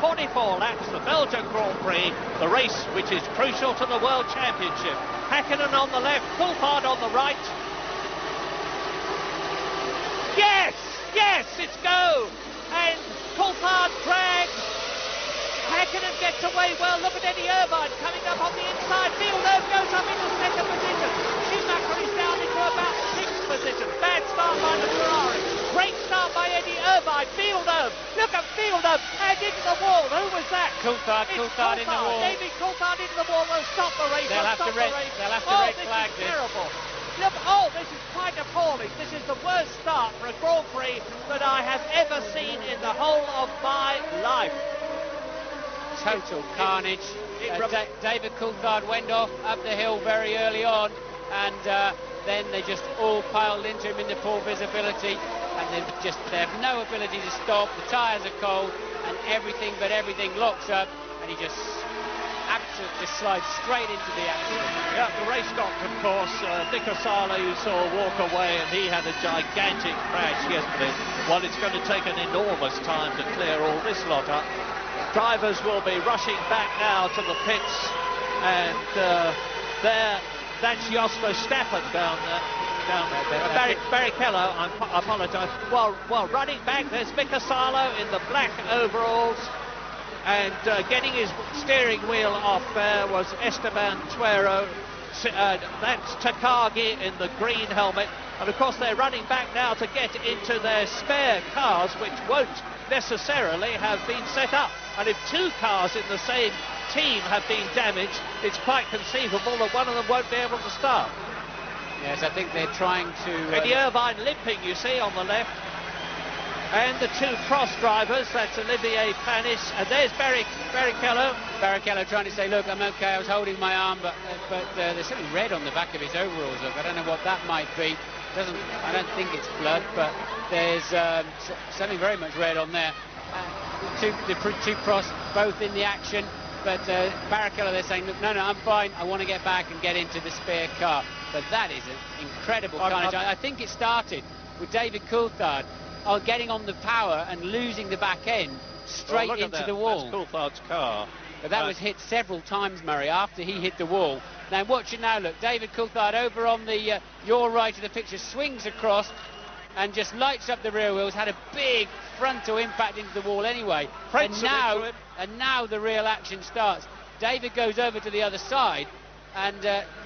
44 laps, the Belgian Grand Prix, the race which is crucial to the World Championship. Hakkinen on the left, Coulthard on the right. Yes, yes, it's go! And Coulthard drags. Hakkinen gets away well. Look at Eddie Irvine coming up on the inside. Villeneuve goes up into second position. Schumacher is down into about sixth position. Bad start by the Ferrari. Great start by Eddie Irvine. Villeneuve. Look at Villeneuve. And into the wall. Who was that? Coulthard in the wall. David Coulthard into the wall. They'll stop the race. They'll have to red flag this. Terrible. Look, oh, this is quite appalling. This is the worst start for a Grand Prix that I have ever seen in the whole of my life. Total carnage. David Coulthard went off up the hill very early on, and then they just all piled into him in the poor visibility, and they have no ability to stop. The tyres are cold, and everything locks up, and he just absolutely slides straight into the accident. Yeah, the race doctor, of course, Nicosala, you saw walk away, and he had a gigantic crash yesterday. Well, it's going to take an enormous time to clear all this lot up. Drivers will be rushing back now to the pits, and that's Jos Verstappen down there. Barrichello, I apologise. Well, running back, there's Nicosala in the black overalls, and getting his steering wheel off there was Esteban Tuero. That's Takagi in the green helmet, and of course they're running back now to get into their spare cars, which won't necessarily have been set up. And if two cars in the same team have been damaged, it's quite conceivable that one of them won't be able to start. Yes, I think they're trying to... Eddie Irvine limping, you see, on the left. And the two cross drivers, that's Olivier Panis, and there's Barrichello. Barrichello trying to say, look, I'm okay, I was holding my arm, but there's something red on the back of his overalls. Look, I don't know what that might be. I don't think it's blood, but there's something very much red on there. The two cross, both in the action, but Barrichello, they're saying, look, no, I'm fine, I want to get back and get into the spare car. But that is an incredible carnage. I think it started with David Coulthard getting on the power and losing the back end straight into the wall. That's Coulthard's car. But that was hit several times, Murray, after he hit the wall. Now watch it now, look, David Coulthard over on the your right of the picture, swings across and just lights up the rear wheels, had a big frontal impact into the wall anyway. And now the real action starts. David goes over to the other side, and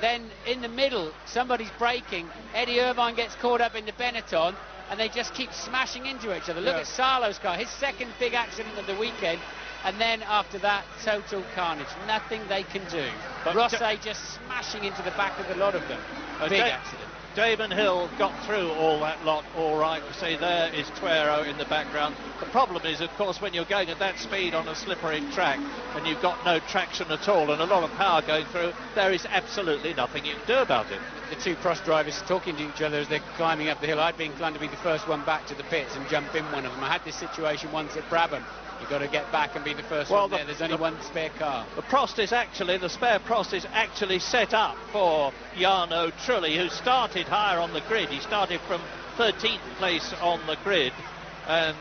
then in the middle, somebody's braking. Eddie Irvine gets caught up in the Benetton, and they just keep smashing into each other. Look at Salo's car, his second big accident of the weekend, and then after that, total carnage. Nothing they can do. But Rosset just smashing into the back of the lot of them. Big accident. Damon Hill got through all that lot all right. You see, there is Tuero in the background. The problem is, of course, when you're going at that speed on a slippery track and you've got no traction at all and a lot of power going through, there is absolutely nothing you can do about it. The two cross drivers talking to each other as they're climbing up the hill. I'd be inclined to be the first one back to the pits and jump in one of them. I had this situation once at Brabham. You've got to get back and be the first one there. There's only one spare car. The spare Prost is actually set up for Jarno Trulli, who started higher on the grid. He started from 13th place on the grid. And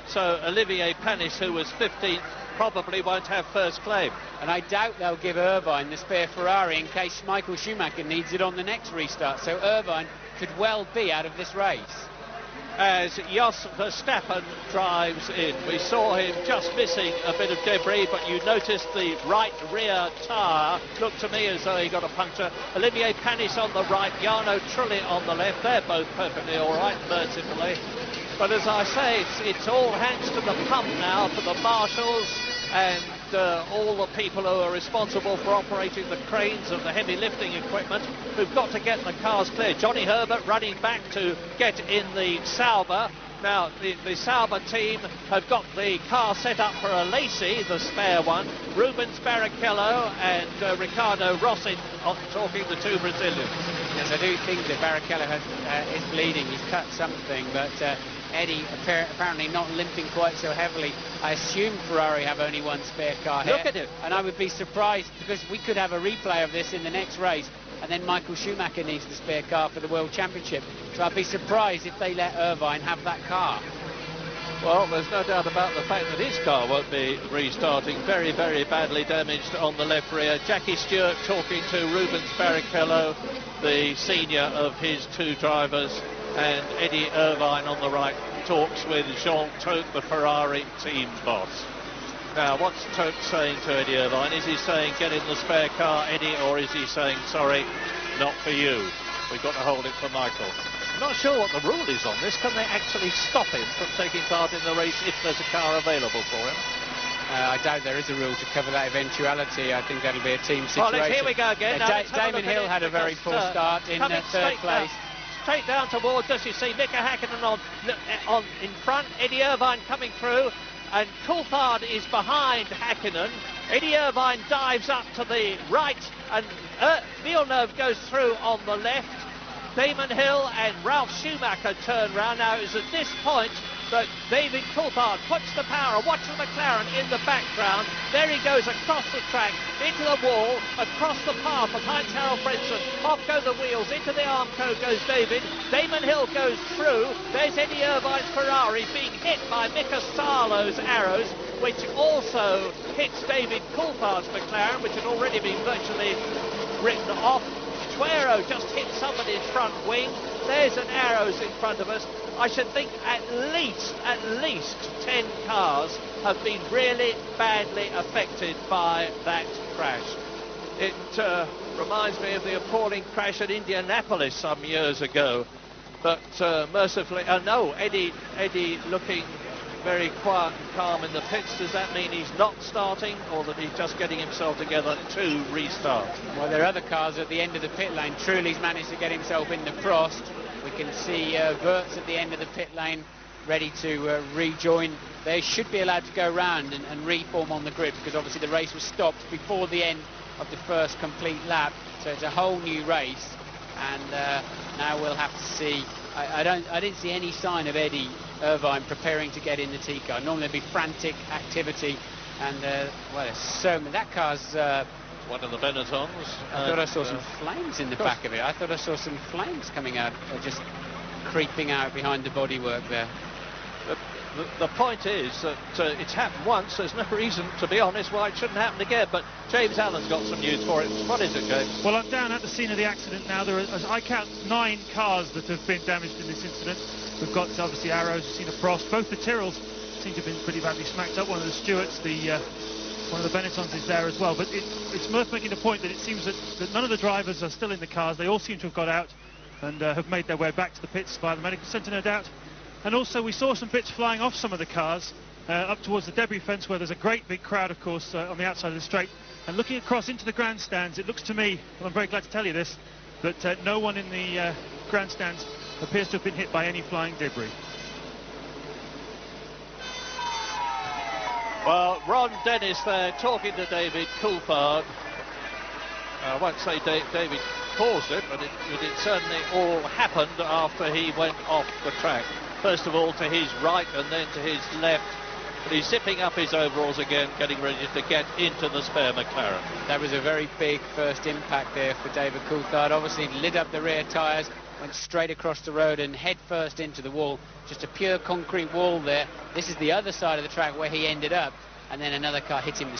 so Olivier Panis, who was 15th, probably won't have first claim. And I doubt they'll give Irvine the spare Ferrari in case Michael Schumacher needs it on the next restart. So Irvine could well be out of this race. As Jos Verstappen drives in, we saw him just missing a bit of debris, but you noticed the right rear tyre looked to me as though he got a puncture. Olivier Panis on the right, Jarno Trulli on the left. They're both perfectly all right, mercifully. But as I say, it's all hands to the pump now for the marshals and all the people who are responsible for operating the cranes of the heavy lifting equipment, who've got to get the cars clear. Johnny Herbert running back to get in the Sauber. Now, the Sauber team have got the car set up for a Lacey, the spare one. Rubens Barrichello and Ricardo Rossi talking the two Brazilians. Yes, I do think that Barrichello is bleeding. He's cut something, but Eddie apparently not limping quite so heavily. I assume Ferrari have only one spare car here. Look at it. And I would be surprised, because we could have a replay of this in the next race, and then Michael Schumacher needs the spare car for the World Championship. So I'd be surprised if they let Irvine have that car. Well, there's no doubt about the fact that his car won't be restarting. Very, very badly damaged on the left rear. Jackie Stewart talking to Rubens Barrichello, the senior of his two drivers, and Eddie Irvine on the right talks with Jean Todt, the Ferrari team boss. Now, what's Todt saying to Eddie Irvine? Is he saying, get in the spare car, Eddie, or is he saying, sorry, not for you? We've got to hold it for Michael. I'm not sure what the rule is on this. Can they actually stop him from taking part in the race if there's a car available for him? I doubt there is a rule to cover that eventuality. I think that'll be a team situation. Well, here we go again. Damon Hill had a very poor start in third place. Straight down towards us, you see Mika Häkkinen on in front, Eddie Irvine coming through, and Coulthard is behind Häkkinen. Eddie Irvine dives up to the right, and Villeneuve goes through on the left. Damon Hill and Ralf Schumacher turn round. Now it's at this point that David Coulthard puts the power. Watch the McLaren in the background. There he goes across the track, into the wall, across the path of Heinz-Harald Frentzen. Off go the wheels, into the Armco goes David. Damon Hill goes through. There's Eddie Irvine's Ferrari being hit by Mika Salo's arrows, which also hits David Coulthard's McLaren, which had already been virtually written off. Fuera just hit somebody's front wing. There's an arrows in front of us. I should think at least 10 cars have been really badly affected by that crash. It reminds me of the appalling crash at Indianapolis some years ago. But mercifully, no, Eddie looking very quiet and calm in the pits. Does that mean he's not starting, or that he's just getting himself together to restart? Well, there are other cars at the end of the pit lane. Truly's managed to get himself in the frost. We can see Wirtz at the end of the pit lane ready to rejoin. They should be allowed to go round and reform on the grid, because obviously the race was stopped before the end of the first complete lap, so it's a whole new race. And now we'll have to see. I didn't see any sign of Eddie Irvine preparing to get in the T car. Normally there'd be frantic activity, and well, there's so many. That car's one of the Benettons. I thought I saw some flames in the back of it. I thought I saw some flames coming out, just creeping out behind the bodywork there. The point is that it's happened once. There's no reason, to be honest, why it shouldn't happen again. But James Allen's got some news for it. What is it, James? Well, I'm down at the scene of the accident now. There are, as I count, 9 cars that have been damaged in this incident. We've got obviously arrows, we've seen a frost. Both the Tyrrells seem to have been pretty badly smacked up. One of the Stewarts, one of the Benettons is there as well. But it's worth making the point that it seems that none of the drivers are still in the cars. They all seem to have got out and have made their way back to the pits via the medical centre, no doubt. And also we saw some bits flying off some of the cars up towards the debris fence, where there's a great big crowd, of course, on the outside of the straight. And looking across into the grandstands, it looks to me, and I'm very glad to tell you this, that no one in the grandstands appears to have been hit by any flying debris. Well, Ron Dennis there talking to David Coulthard. I won't say David caused it, but it certainly all happened after he went off the track. First of all to his right and then to his left. But he's zipping up his overalls again, getting ready to get into the spare McLaren. That was a very big first impact there for David Coulthard. Obviously lit up the rear tyres, went straight across the road and head first into the wall. Just a pure concrete wall there. This is the other side of the track where he ended up, and then another car hit him